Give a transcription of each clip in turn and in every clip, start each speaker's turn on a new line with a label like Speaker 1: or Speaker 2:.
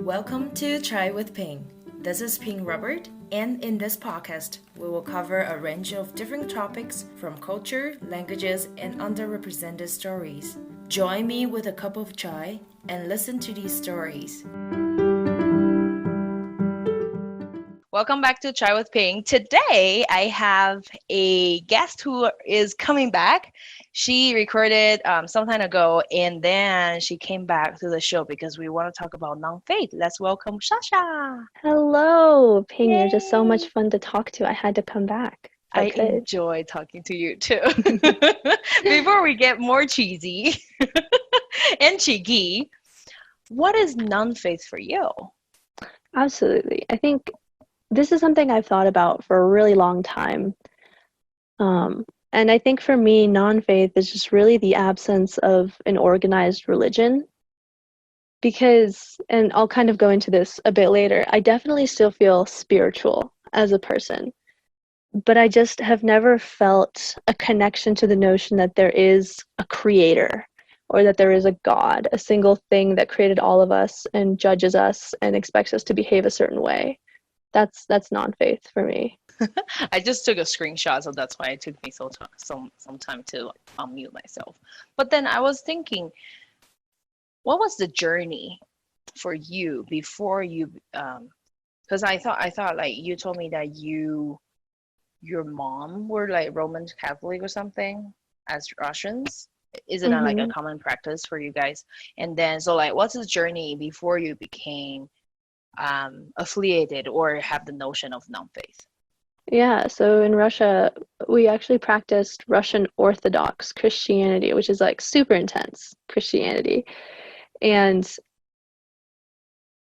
Speaker 1: Welcome to Chai with Ping. This is Ping Robert, and in this podcast, we will cover a range of different topics from culture, languages, and underrepresented stories. Join me with a cup of chai and listen to these stories. Welcome back to Chai with Ping. Today, I have a guest who is coming back. She recorded some time ago, and then she came back to the show because we want to talk about NonFaith. Let's welcome Sasha.
Speaker 2: Hello, Ping.
Speaker 1: Yay.
Speaker 2: You're just so much fun to talk to. I had to come back.
Speaker 1: I enjoy talking to you too. Before we get more cheesy and cheeky, what is NonFaith for you?
Speaker 2: Absolutely. I think this is something I've thought about for a really long time. And I think for me, non-faith is just really the absence of an organized religion. Because, and I'll kind of go into this a bit later, I definitely still feel spiritual as a person. But I just have never felt a connection to the notion that there is a creator or that there is a God, a single thing that created all of us and judges us and expects us to behave a certain way. That's non-faith for me.
Speaker 1: I just took a screenshot, so that's why it took me some time to unmute myself. But then I was thinking, what was the journey for you before you? Because I thought like you told me that your mom were like Roman Catholic or something as Russians. Is it not like a common practice for you guys? And then so like, what's the journey before you became affiliated or have the notion of non-faith?
Speaker 2: Yeah, so in Russia, we actually practiced Russian Orthodox Christianity, which is like super intense Christianity. And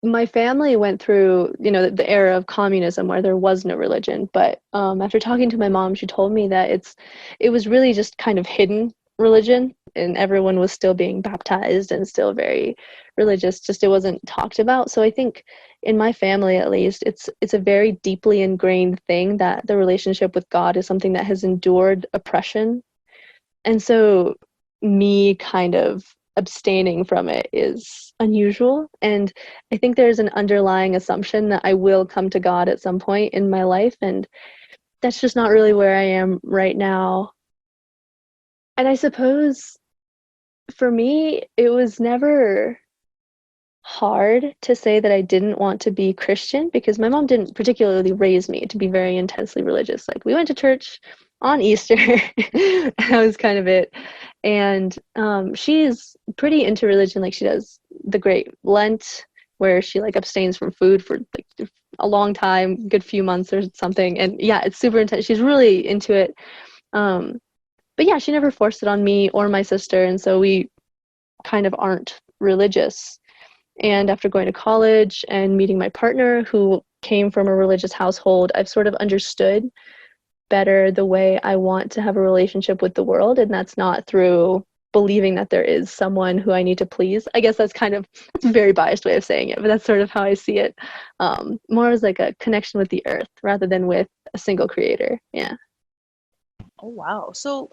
Speaker 2: my family went through, the era of communism where there was no religion. But after talking to my mom, she told me that it was really just kind of hidden religion, and everyone was still being baptized and still very religious, just it wasn't talked about. So I think in my family, at least, it's a very deeply ingrained thing that the relationship with God is something that has endured oppression. And so me kind of abstaining from it is unusual. And I think there's an underlying assumption that I will come to God at some point in my life, and that's just not really where I am right now. And I suppose for me, it was never hard to say that I didn't want to be Christian because my mom didn't particularly raise me to be very intensely religious. Like, we went to church on Easter. That was kind of it. And she's pretty into religion. Like, she does the Great Lent, where she like abstains from food for like a long time, good few months or something. And yeah, it's super intense. She's really into it. But yeah, she never forced it on me or my sister, and so we kind of aren't religious. And after going to college and meeting my partner, who came from a religious household, I've sort of understood better the way I want to have a relationship with the world, and that's not through believing that there is someone who I need to please. I guess that's a very biased way of saying it, but that's sort of how I see it. More as like a connection with the earth rather than with a single creator. Yeah.
Speaker 1: Oh, wow. So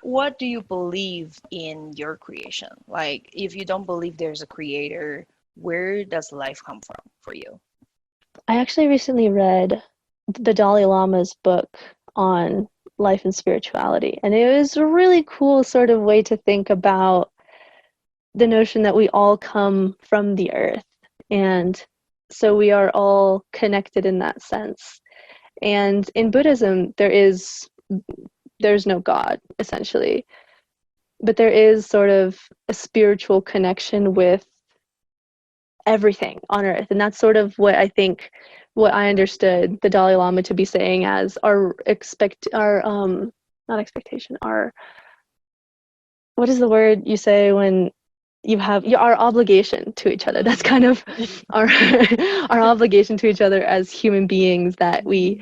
Speaker 1: what do you believe in your creation? Like, if you don't believe there's a creator, where does life come from for you?
Speaker 2: I actually recently read the Dalai Lama's book on life and spirituality, and it was a really cool sort of way to think about the notion that we all come from the earth, and so we are all connected in that sense. And in Buddhism, there's no God, essentially, but there is sort of a spiritual connection with everything on earth. And that's sort of what I understood the Dalai Lama to be saying as what is the word you say when you have our obligation to each other? That's kind of our obligation to each other as human beings, that we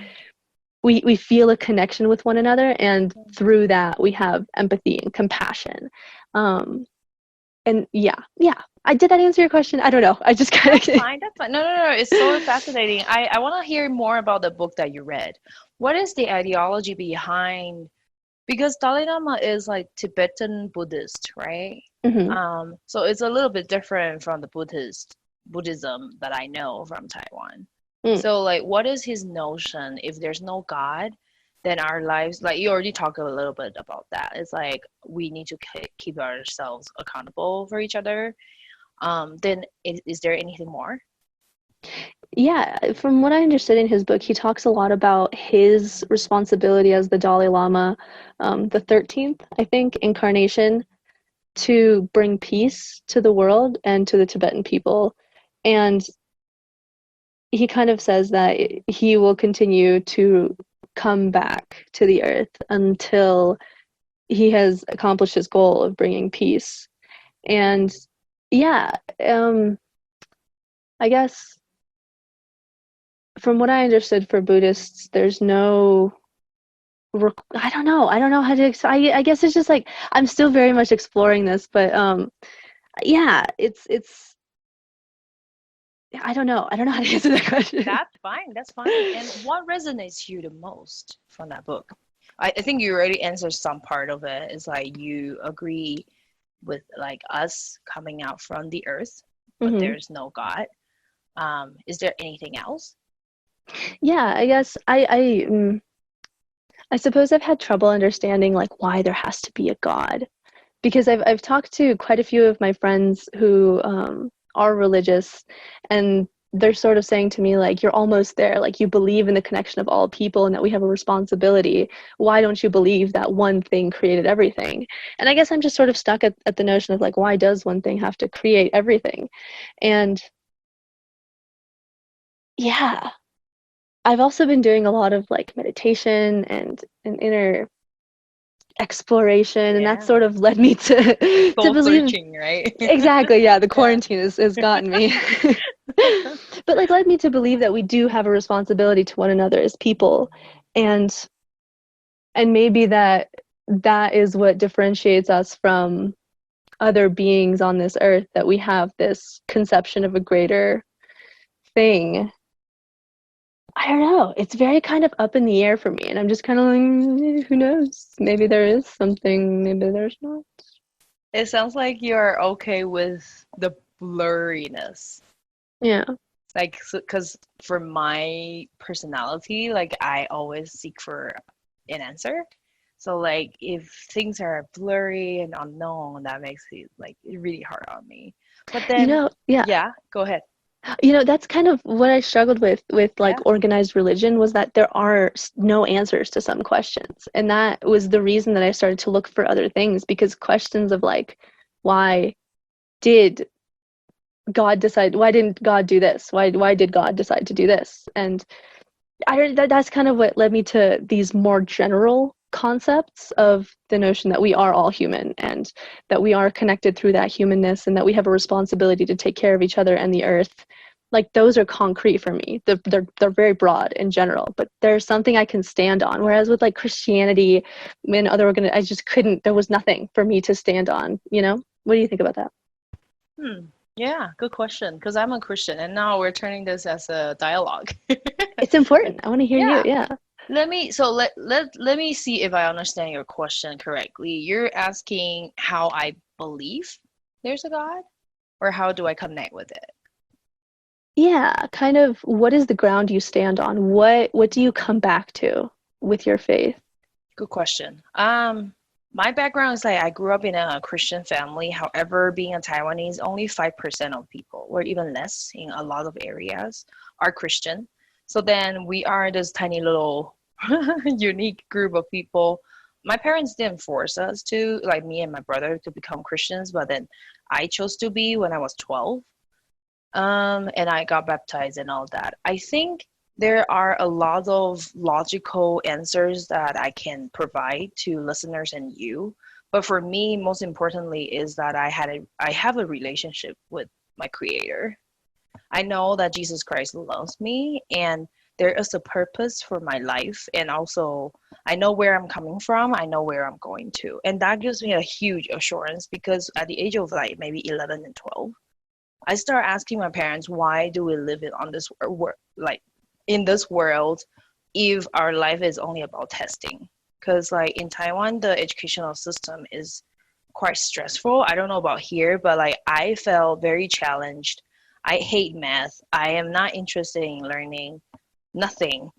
Speaker 2: feel a connection with one another, and through that we have empathy and compassion. And yeah. Did that answer your question? I don't know. I just kind of...
Speaker 1: That's fine. No. It's so fascinating. I want to hear more about the book that you read. What is the ideology behind? Because Dalai Lama is like Tibetan Buddhist, right? So it's a little bit different from the Buddhist Buddhism that I know from Taiwan.
Speaker 2: Mm.
Speaker 1: So like, what is his notion? If there's no God, then our lives, like you already talked a little bit about that. It's like we need to keep ourselves accountable for each other. Then is there anything more?
Speaker 2: Yeah, from what I understood in his book, he talks a lot about his responsibility as the Dalai Lama, the 13th, I think, incarnation, to bring peace to the world and to the Tibetan people. And he kind of says that he will continue to come back to the earth until he has accomplished his goal of bringing peace. And yeah, I guess from what I understood for Buddhists, there's no I don't know. I don't know how to I guess it's just like I'm still very much exploring this, but yeah, it's I don't know. I don't know how to answer that question.
Speaker 1: That's fine. That's fine. And what resonates you the most from that book? I think you already answered some part of it. It's like you agree with like us coming out from the earth, but
Speaker 2: Mhm.
Speaker 1: there's no God. Is there anything else?
Speaker 2: Yeah, I guess I suppose I've had trouble understanding like why there has to be a God, because I've talked to quite a few of my friends who are religious, and they're sort of saying to me like, you're almost there, like you believe in the connection of all people and that we have a responsibility. Why don't you believe that one thing created everything? And I guess I'm just sort of stuck at the notion of like, why does one thing have to create everything? And yeah, I've also been doing a lot of like meditation and an inner exploration, and that
Speaker 1: Yeah.
Speaker 2: sort of led me to
Speaker 1: Soul
Speaker 2: believe
Speaker 1: searching, right?
Speaker 2: exactly, yeah, the
Speaker 1: Yeah.
Speaker 2: quarantine has gotten me. But like led me to believe that we do have a responsibility to one another as people, and maybe that is what differentiates us from other beings on this earth, that we have this conception of a greater thing. I don't know. It's very kind of up in the air for me, and I'm just kind of like, who knows? Maybe there is something, maybe there's not.
Speaker 1: It sounds like you're okay with the blurriness.
Speaker 2: Yeah.
Speaker 1: Like, because for my personality, like I always seek for an answer. So like if things are blurry and unknown, that makes it like really hard on me. But then,
Speaker 2: Yeah.
Speaker 1: yeah, go ahead.
Speaker 2: That's kind of what I struggled with like
Speaker 1: Yeah.
Speaker 2: organized religion, was that there are no answers to some questions. And that was the reason that I started to look for other things, because questions of like, why did why didn't God do this? Why did God decide to do this? And that's kind of what led me to these more general concepts of the notion that we are all human, and that we are connected through that humanness, and that we have a responsibility to take care of each other and the earth. Like those are concrete for me. They're very broad in general, but there's something I can stand on. Whereas with like Christianity and other I just couldn't. There was nothing for me to stand on. What do you think about that?
Speaker 1: Yeah, good question. Because I'm a Christian, and now we're turning this as a dialogue.
Speaker 2: It's important. I want to hear you.
Speaker 1: Yeah.
Speaker 2: Yeah.
Speaker 1: Let me see if I understand your question correctly. You're asking how I believe there's a God, or how do I connect with it?
Speaker 2: Yeah, kind of what is the ground you stand on? What do you come back to with your faith?
Speaker 1: Good question. My background is like I grew up in a Christian family. However, being a Taiwanese, only 5% of people, or even less in a lot of areas, are Christian. So then we are this tiny little unique group of people. My parents didn't force us to, like me and my brother, to become Christians, but then I chose to be when I was 12. And I got baptized and all that. I think there are a lot of logical answers that I can provide to listeners and you. But for me, most importantly, is that I have a relationship with my creator. I know that Jesus Christ loves me, and there is a purpose for my life. And also, I know where I'm coming from. I know where I'm going to. And that gives me a huge assurance, because at the age of like maybe 11 and 12, I start asking my parents, why do we live on this like in this world if our life is only about testing? Because like in Taiwan, the educational system is quite stressful. I don't know about here, but like I felt very challenged. I hate math. I am not interested in learning nothing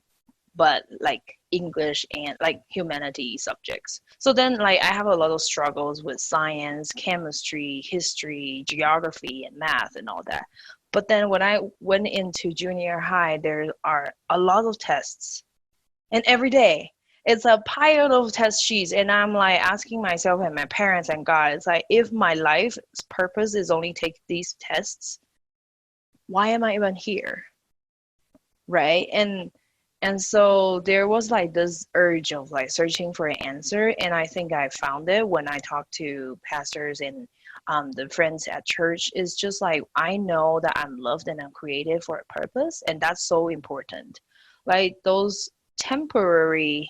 Speaker 1: but like English and like humanity subjects. So then like I have a lot of struggles with science, chemistry, history, geography, and math and all that. But then when I went into junior high, there are a lot of tests. And every day it's a pile of test sheets. And I'm like asking myself and my parents and God, it's like, if my life's purpose is only take these tests, why am I even here? Right? And so there was like this urge of like searching for an answer, and I think I found it when I talked to pastors and the friends at church. Is just like, I know that I'm loved and I'm created for a purpose, and that's so important. Like those temporary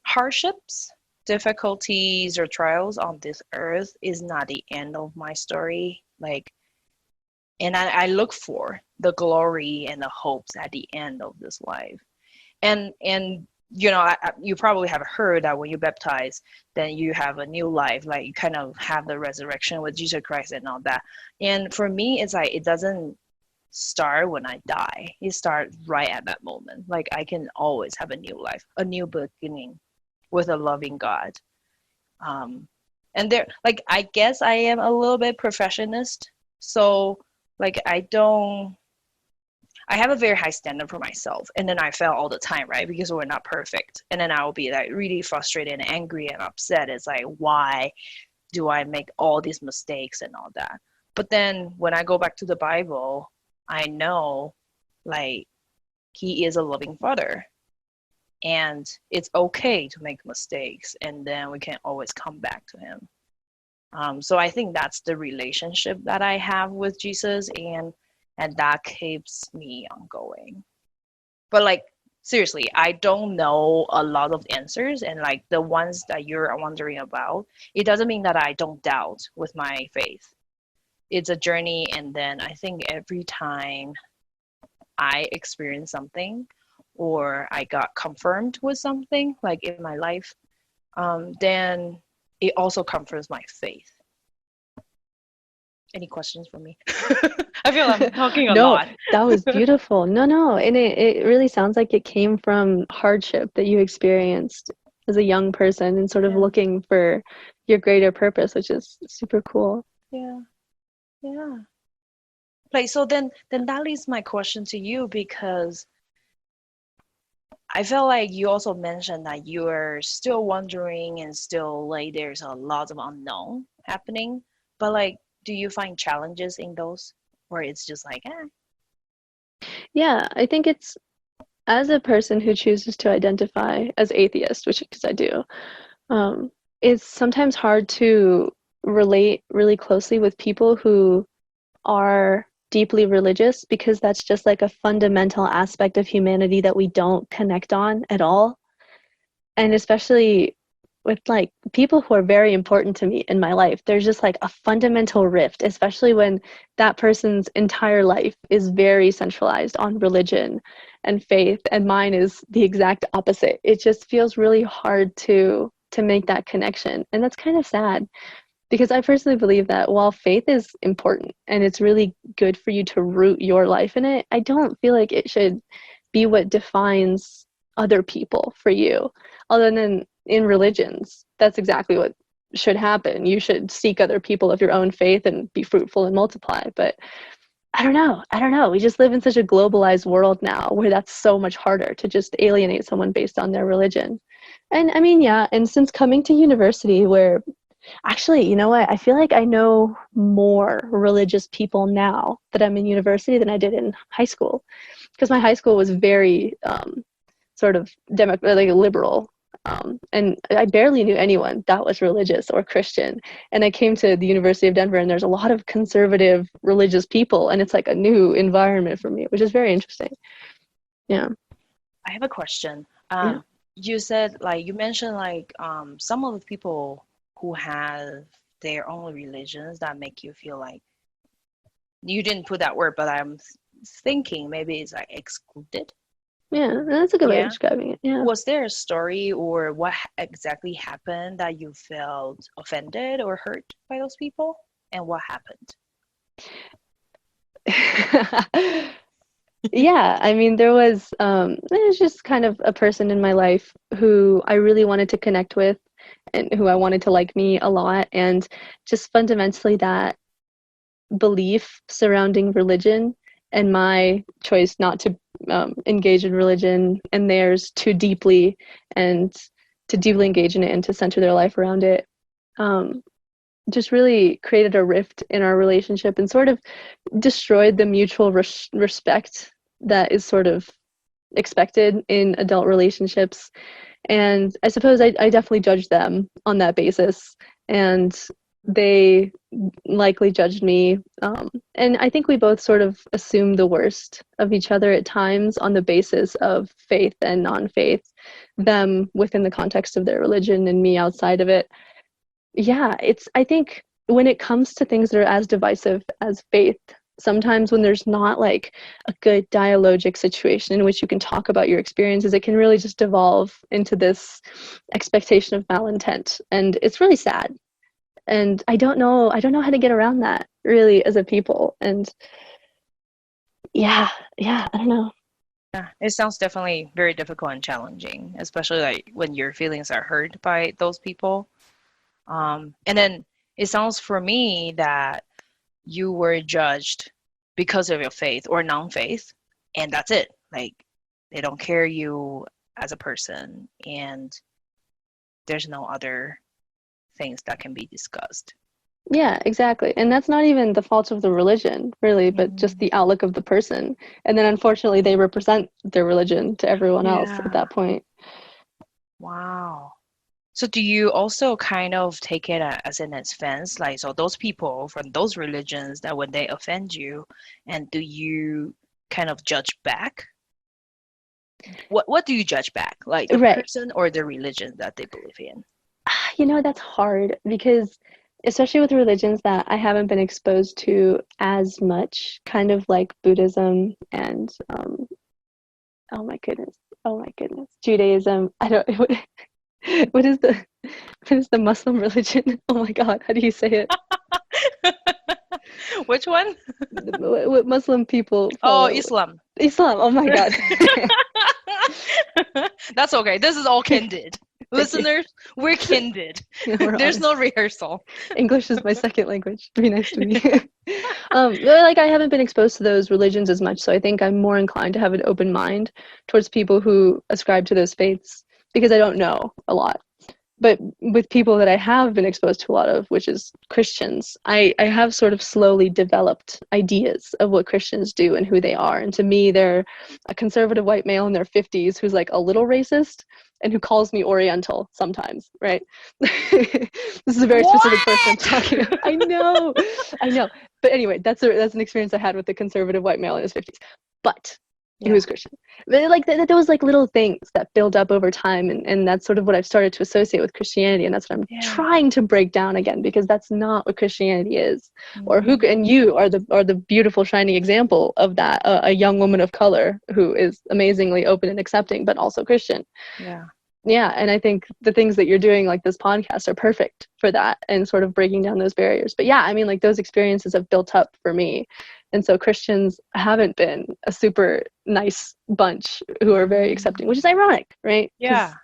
Speaker 1: hardships, difficulties, or trials on this earth is not the end of my story. Like, and I look for the glory and the hopes at the end of this life. And you know, you probably have heard that when you baptize, then you have a new life, like you kind of have the resurrection with Jesus Christ and all that. And for me, it's like it doesn't start when I die. It starts right at that moment. Like I can always have a new life, a new beginning with a loving God. And there, like, I guess I am a little bit perfectionist. So like I have a very high standard for myself, and then I fail all the time, right? Because we're not perfect. And then I will be like really frustrated and angry and upset. It's like, why do I make all these mistakes and all that? But then when I go back to the Bible, I know like he is a loving father, and it's okay to make mistakes, and then we can always come back to him. So I think that's the relationship that I have with Jesus, and that keeps me ongoing. But like seriously, I don't know a lot of answers, and like the ones that you're wondering about, it doesn't mean that I don't doubt with my faith. It's a journey, and then I think every time I experience something or I got confirmed with something like in my life, then it also confirms my faith. Any questions for me? I feel I'm talking a
Speaker 2: No,
Speaker 1: lot.
Speaker 2: that was beautiful. No, and it really sounds like it came from hardship that you experienced as a young person and sort of
Speaker 1: Yeah.
Speaker 2: looking for your greater purpose, which is super cool.
Speaker 1: Yeah, yeah. Like so then that leads my question to you, because I feel like you also mentioned that you are still wondering and still like there's a lot of unknown happening. But like, do you find challenges in those? Or it's just like,
Speaker 2: Yeah, I think it's, as a person who chooses to identify as atheist, which because I do, it's sometimes hard to relate really closely with people who are deeply religious, because that's just like a fundamental aspect of humanity that we don't connect on at all. And especially with like people who are very important to me in my life, there's just like a fundamental rift, especially when that person's entire life is very centralized on religion and faith, and mine is the exact opposite. It just feels really hard to make that connection, and that's kind of sad, because I personally believe that while faith is important and it's really good for you to root your life in it, I don't feel like it should be what defines other people for you. Other than in religions, that's exactly what should happen. You should seek other people of your own faith and be fruitful and multiply. But I don't know. We just live in such a globalized world now where that's so much harder to just alienate someone based on their religion. And I mean, yeah, and since coming to university, where actually, you know what? I feel like I know more religious people now that I'm in university than I did in high school, because my high school was very sort of like liberal, and I barely knew anyone that was religious or Christian. And I came to the University of Denver, and there's a lot of conservative religious people, and it's like a new environment for me, which is very interesting. Yeah.
Speaker 1: I have a question.
Speaker 2: Yeah.
Speaker 1: You said like you mentioned like some of the people who have their own religions that make you feel like, you didn't put that word, but I'm thinking maybe it's like excluded.
Speaker 2: Yeah, that's a good way of
Speaker 1: Yeah.
Speaker 2: describing it. Yeah.
Speaker 1: Was there a story or what exactly happened that you felt offended or hurt by those people? And what happened?
Speaker 2: Yeah, I mean, there's just kind of a person in my life who I really wanted to connect with and who I wanted to like me a lot. And just fundamentally, that belief surrounding religion and my choice not to engage in religion and theirs too deeply, and to deeply engage in it and to center their life around it, um, just really created a rift in our relationship and sort of destroyed the mutual respect that is sort of expected in adult relationships. And I suppose I definitely judged them on that basis, and they likely judged me. And I think we both sort of assumed the worst of each other at times on the basis of faith and non-faith, them within the context of their religion and me outside of it. Yeah, I think when it comes to things that are as divisive as faith, sometimes when there's not like a good dialogic situation in which you can talk about your experiences, it can really just devolve into this expectation of malintent. And it's really sad. And I don't know how to get around that really as a people. And yeah, I don't know.
Speaker 1: Yeah, it sounds definitely very difficult and challenging, especially like when your feelings are hurt by those people. And then it sounds for me that you were judged because of your faith or non-faith, and that's it. Like they don't care you as a person, and there's no other things that can be discussed.
Speaker 2: Yeah, exactly. And that's not even the fault of the religion, really, but just
Speaker 1: Mm.
Speaker 2: the outlook of the person. And then unfortunately, they represent their religion to everyone else at
Speaker 1: Yeah.
Speaker 2: that point.
Speaker 1: Wow. So do you also kind of take it as an offense, like so those people from those religions that when they offend you, and do you kind of judge back? What do you judge back? Like the
Speaker 2: Right.
Speaker 1: person or the religion that they believe in?
Speaker 2: That's hard because, especially with religions that I haven't been exposed to as much, kind of like Buddhism and, oh my goodness, Judaism. I don't, what is the, what is the Muslim religion? Oh my God, how do you say it?
Speaker 1: Which one?
Speaker 2: What Muslim people
Speaker 1: Oh,
Speaker 2: follow?
Speaker 1: Islam.
Speaker 2: Islam. Oh my God.
Speaker 1: That's okay. This is all kindred.
Speaker 2: Thank you.
Speaker 1: Listeners, we're kindred.
Speaker 2: We're
Speaker 1: There's no
Speaker 2: honest.
Speaker 1: rehearsal.
Speaker 2: English is my second language. Be nice to me. Like I haven't been exposed to those religions as much, so I think I'm more inclined to have an open mind towards people who ascribe to those faiths because I don't know a lot. But with people that I have been exposed to a lot of, which is Christians, I have sort of slowly developed ideas of what Christians do and who they are. And to me, they're a conservative white male in their 50s who's like a little racist and who calls me Oriental sometimes, right? This is a very specific person I'm
Speaker 1: What?
Speaker 2: talking about. I know. But anyway, that's an experience I had with the conservative white male in his 50s. But who
Speaker 1: Yeah,
Speaker 2: is Christian. But like those like little things that build up over time, and that's sort of what I've started to associate with Christianity, and that's what I'm
Speaker 1: yeah.
Speaker 2: trying to break down again because that's not what Christianity is. Or who
Speaker 1: Mhm.
Speaker 2: and you are the beautiful shining example of that, a young woman of color who is amazingly open and accepting, but also Christian.
Speaker 1: Yeah.
Speaker 2: Yeah, and I think the things that you're doing, like this podcast, are perfect for that and sort of breaking down those barriers. But yeah, I mean, like those experiences have built up for me. And so Christians haven't been a super nice bunch who are very accepting, which is ironic, right?
Speaker 1: Yeah.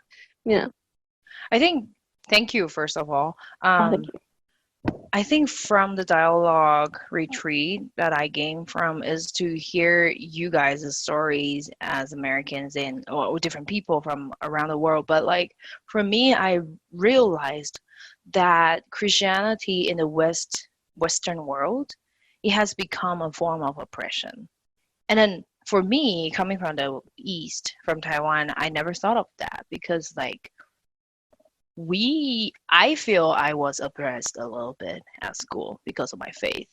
Speaker 2: Because, yeah.
Speaker 1: I think, thank you, first of all.
Speaker 2: Oh, thank
Speaker 1: I think from the dialogue retreat that I gained from is to hear you guys' stories as Americans and or different people from around the world. But like for me, I realized that Christianity in the Western world, it has become a form of oppression. And then for me, coming from the East, from Taiwan, I never thought of that because like I feel I was oppressed a little bit at school because of my faith.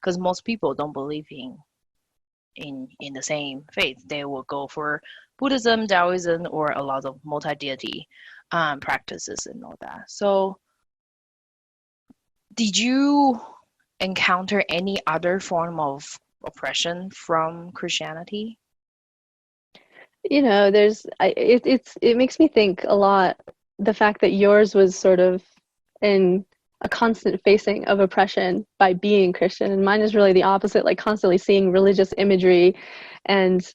Speaker 1: Because most people don't believe in the same faith. They will go for Buddhism, Taoism, or a lot of multi-deity practices and all that. So did you encounter any other form of oppression from Christianity?
Speaker 2: it makes me think a lot, the fact that yours was sort of an a constant facing of oppression by being Christian, and mine is really the opposite, like constantly seeing religious imagery. And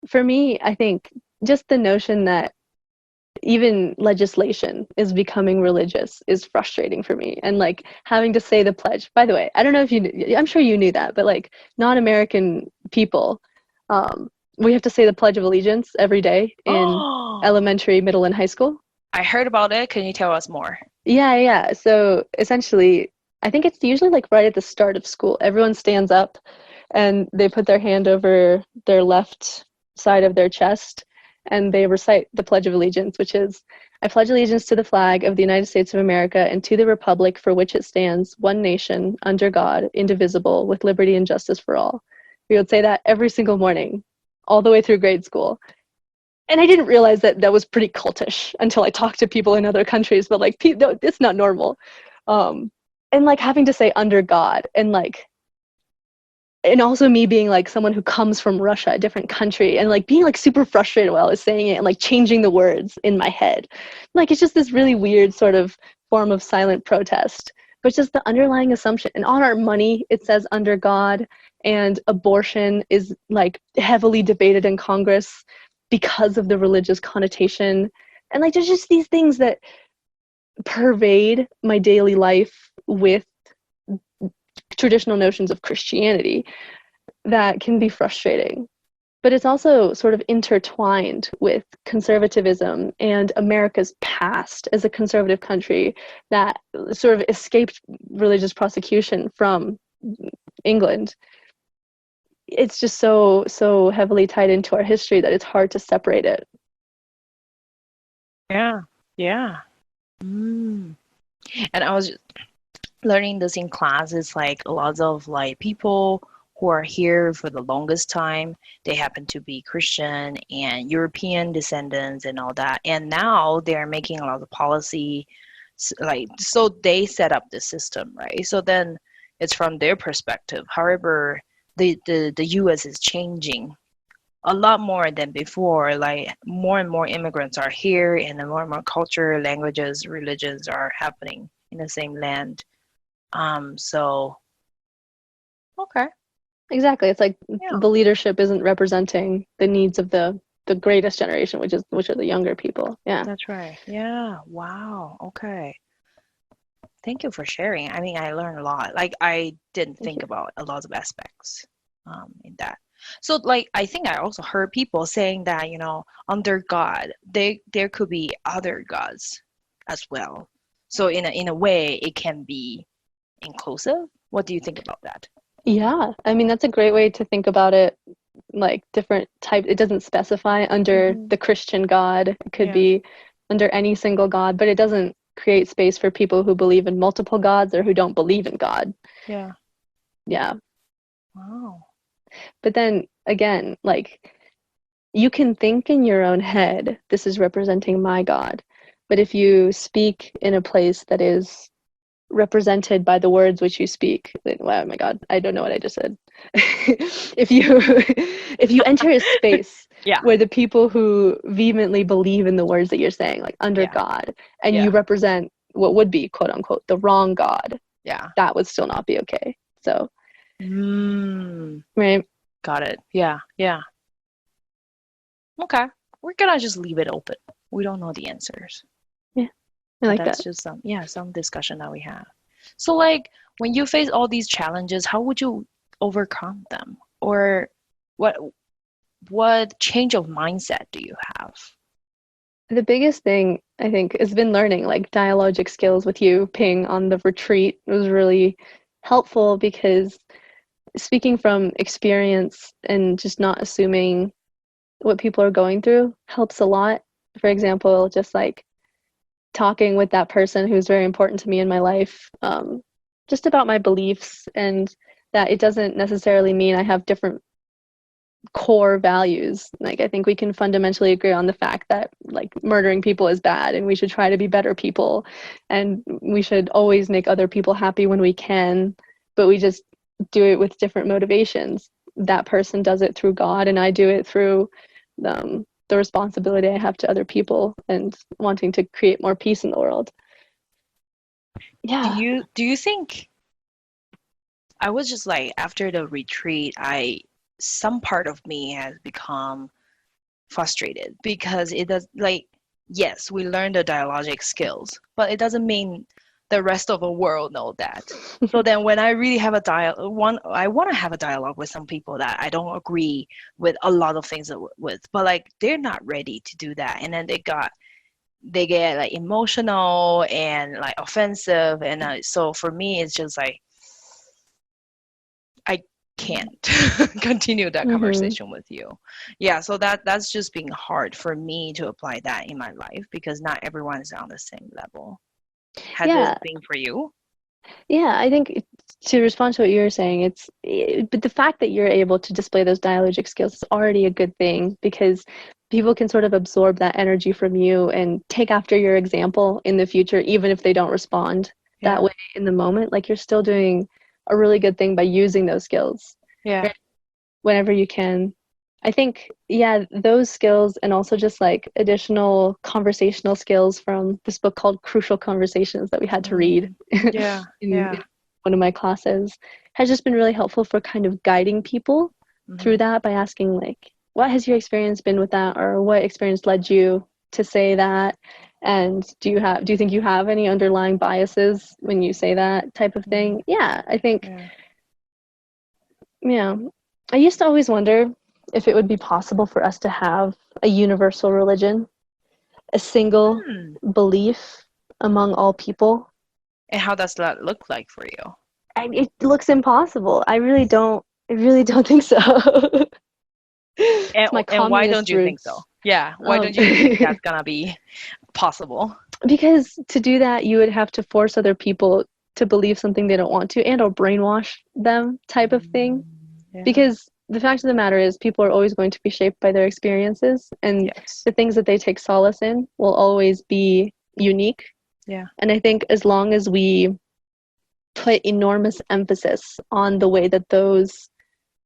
Speaker 2: for me, I think just the notion that even legislation is becoming religious is frustrating for me. And like having to say the pledge, by the way, I don't know if I'm sure you knew that, but like non-American people, we have to say the Pledge of Allegiance every day in elementary, middle, and high school.
Speaker 1: I heard about it. Can you tell us more?
Speaker 2: Yeah. So essentially, I think it's usually like right at the start of school. Everyone stands up and they put their hand over their left side of their chest and they recite the Pledge of Allegiance, which is, I pledge allegiance to the flag of the United States of America and to the republic for which it stands, one nation, under God, indivisible, with liberty and justice for all. We would say that every single morning, all the way through grade school. And I didn't realize that that was pretty cultish until I talked to people in other countries, but like, it's not normal. And like having to say under God and also me being like someone who comes from Russia, a different country, and like being like super frustrated while I was saying it and like changing the words in my head. Like it's just this really weird sort of form of silent protest, but just the underlying assumption. And on our money, it says under God, and abortion is like heavily debated in Congress because of the religious connotation. And like there's just these things that pervade my daily life with traditional notions of Christianity that can be frustrating. But it's also sort of intertwined with conservatism and America's past as a conservative country that sort of escaped religious prosecution from England. It's just so heavily tied into our history that it's hard to separate it.
Speaker 1: Yeah. And I was learning this in class. It's like lots of like people who are here for the longest time, they happen to be Christian and European descendants and all that. And now they're making a lot of policy, like, so they set up the system, right? So then it's from their perspective. However, the US is changing a lot more than before. Like more and more immigrants are here, and more and more culture, languages, religions are happening in the same land. So okay.
Speaker 2: Exactly. It's like the leadership isn't representing the needs of the greatest generation, which are the younger people. Yeah.
Speaker 1: That's right. Yeah. Wow. Okay. Thank you for sharing. I mean, I learned a lot. Like I didn't think about a lot of aspects in that. So like I think I also heard people saying that, under God, there could be other gods as well. So in a way it can be inclusive. What do you think about that?
Speaker 2: Yeah. I mean, that's a great way to think about it. Like different type, it doesn't specify under the Christian God. It could be under any single God, but it doesn't create space for people who believe in multiple gods or who don't believe in God.
Speaker 1: Yeah. Wow.
Speaker 2: But then again, like you can think in your own head, this is representing my God. But if you speak in a place that is represented by the words which you speak, oh my God, I don't know what I just said. if you enter a space where the people who vehemently believe in the words that you're saying, like under God, and you represent what would be quote unquote the wrong God, that would still not be okay. So right.
Speaker 1: Got it. Yeah. Okay. We're gonna just leave it open. We don't know the answers.
Speaker 2: I like
Speaker 1: that's
Speaker 2: that.
Speaker 1: Just some discussion that we have. So like when you face all these challenges, how would you overcome them? Or what change of mindset do you have?
Speaker 2: The biggest thing I think has been learning like dialogic skills with you, Ping, on the retreat. It was really helpful because speaking from experience and just not assuming what people are going through helps a lot. For example, just like talking with that person who's very important to me in my life, just about my beliefs, and that it doesn't necessarily mean I have different core values. Like I think we can fundamentally agree on the fact that like murdering people is bad and we should try to be better people and we should always make other people happy when we can, but we just do it with different motivations. That person does it through God and I do it through the responsibility I have to other people and wanting to create more peace in the world. Yeah.
Speaker 1: Do you think I was just like after the retreat, some part of me has become frustrated because it does like yes, we learn the dialogic skills, but it doesn't mean the rest of the world know that. So then when I really have I want to have a dialogue with some people that I don't agree with a lot of things with, but like they're not ready to do that, and then they get like emotional and like offensive, and so for me it's just like I can't continue that conversation with you. Yeah, so that's just being hard for me to apply that in my life because not everyone is on the same level. Has it been for you?
Speaker 2: Yeah, I think to respond to what you were saying, but the fact that you're able to display those dialogic skills is already a good thing because people can sort of absorb that energy from you and take after your example in the future, even if they don't respond that way in the moment. Like you're still doing a really good thing by using those skills.
Speaker 1: Yeah.
Speaker 2: Whenever you can. I think, those skills and also just like additional conversational skills from this book called Crucial Conversations that we had to read in one of my classes has just been really helpful for kind of guiding people through that by asking like, what has your experience been with that, or what experience led you to say that? And do you think you have any underlying biases when you say that type of thing? Yeah, I think, I used to always wonder if it would be possible for us to have a universal religion, a single belief among all people.
Speaker 1: And how does that look like for you?
Speaker 2: It looks impossible. I really don't think so.
Speaker 1: And why don't you think so? Yeah, why don't you think that's gonna be possible?
Speaker 2: Because to do that, you would have to force other people to believe something they don't want to, and or brainwash them type of thing. Because the fact of the matter is people are always going to be shaped by their experiences, and the things that they take solace in will always be unique. And I think as long as we put enormous emphasis on the way that those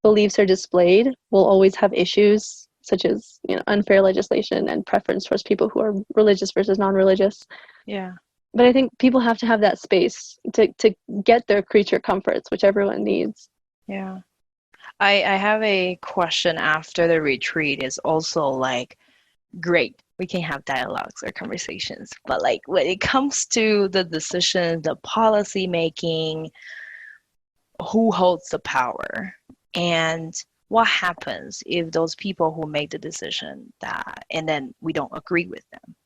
Speaker 2: beliefs are displayed, we'll always have issues such as unfair legislation and preference towards people who are religious versus non-religious. But I think people have to have that space to get their creature comforts, which everyone needs.
Speaker 1: I have a question after the retreat is also like, great, we can have dialogues or conversations, but like when it comes to the decisions, the policy making, who holds the power, and what happens if those people who make the decision and then we don't agree with them,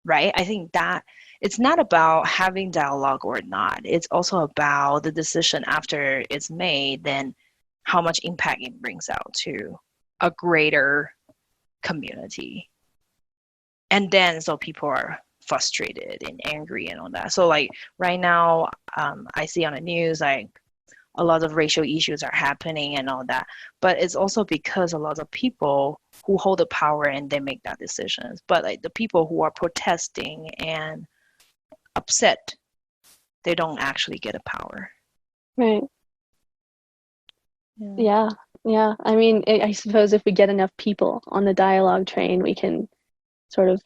Speaker 1: right? I think that it's not about having dialogue or not. It's also about the decision after it's made, then how much impact it brings out to a greater community. And then so people are frustrated and angry and all that. So like right now, I see on the news like a lot of racial issues are happening and all that. But it's also because a lot of people who hold the power and they make that decisions. But like the people who are protesting and upset, they don't actually get a power.
Speaker 2: Right. Yeah. I mean, I suppose if we get enough people on the dialogue train, we can sort of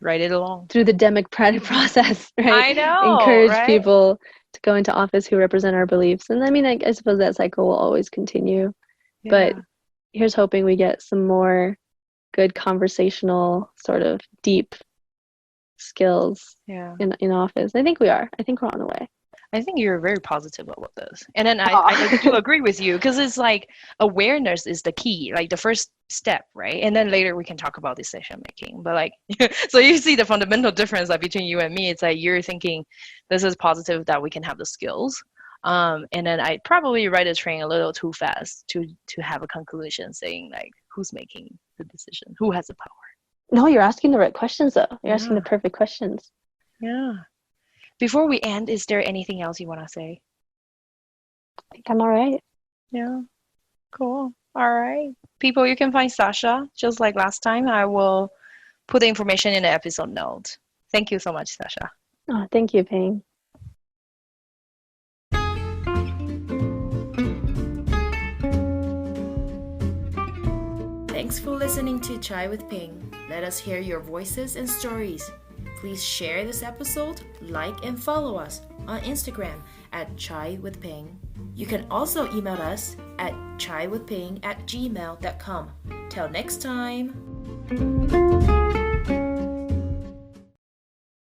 Speaker 1: write it along
Speaker 2: through the democratic process, right?
Speaker 1: I know,
Speaker 2: encourage people to go into office who represent our beliefs. And I mean, I suppose that cycle will always continue. But here's hoping we get some more good conversational, sort of deep skills in office. I think we are. I think we're on the way.
Speaker 1: I think you're very positive about this. And then I do agree with you because it's like awareness is the key, like the first step, right? And then later we can talk about decision making. But like, so you see the fundamental difference like between you and me. It's like you're thinking this is positive that we can have the skills. And then I probably write a train a little too fast to have a conclusion saying like who's making the decision, who has the power.
Speaker 2: No, you're asking the right questions though. You're asking the perfect questions.
Speaker 1: Yeah. Before we end, is there anything else you want to say?
Speaker 2: I think I'm all right.
Speaker 1: Yeah. Cool. All right. People, you can find Sasha just like last time. I will put the information in the episode note. Thank you so much, Sasha.
Speaker 2: Oh, thank you, Ping.
Speaker 3: Thanks for listening to Chai with Ping. Let us hear your voices and stories. Please share this episode, like and follow us. on Instagram at chaiwithping. You can also email us at chaiwithping@gmail.com. Till next time!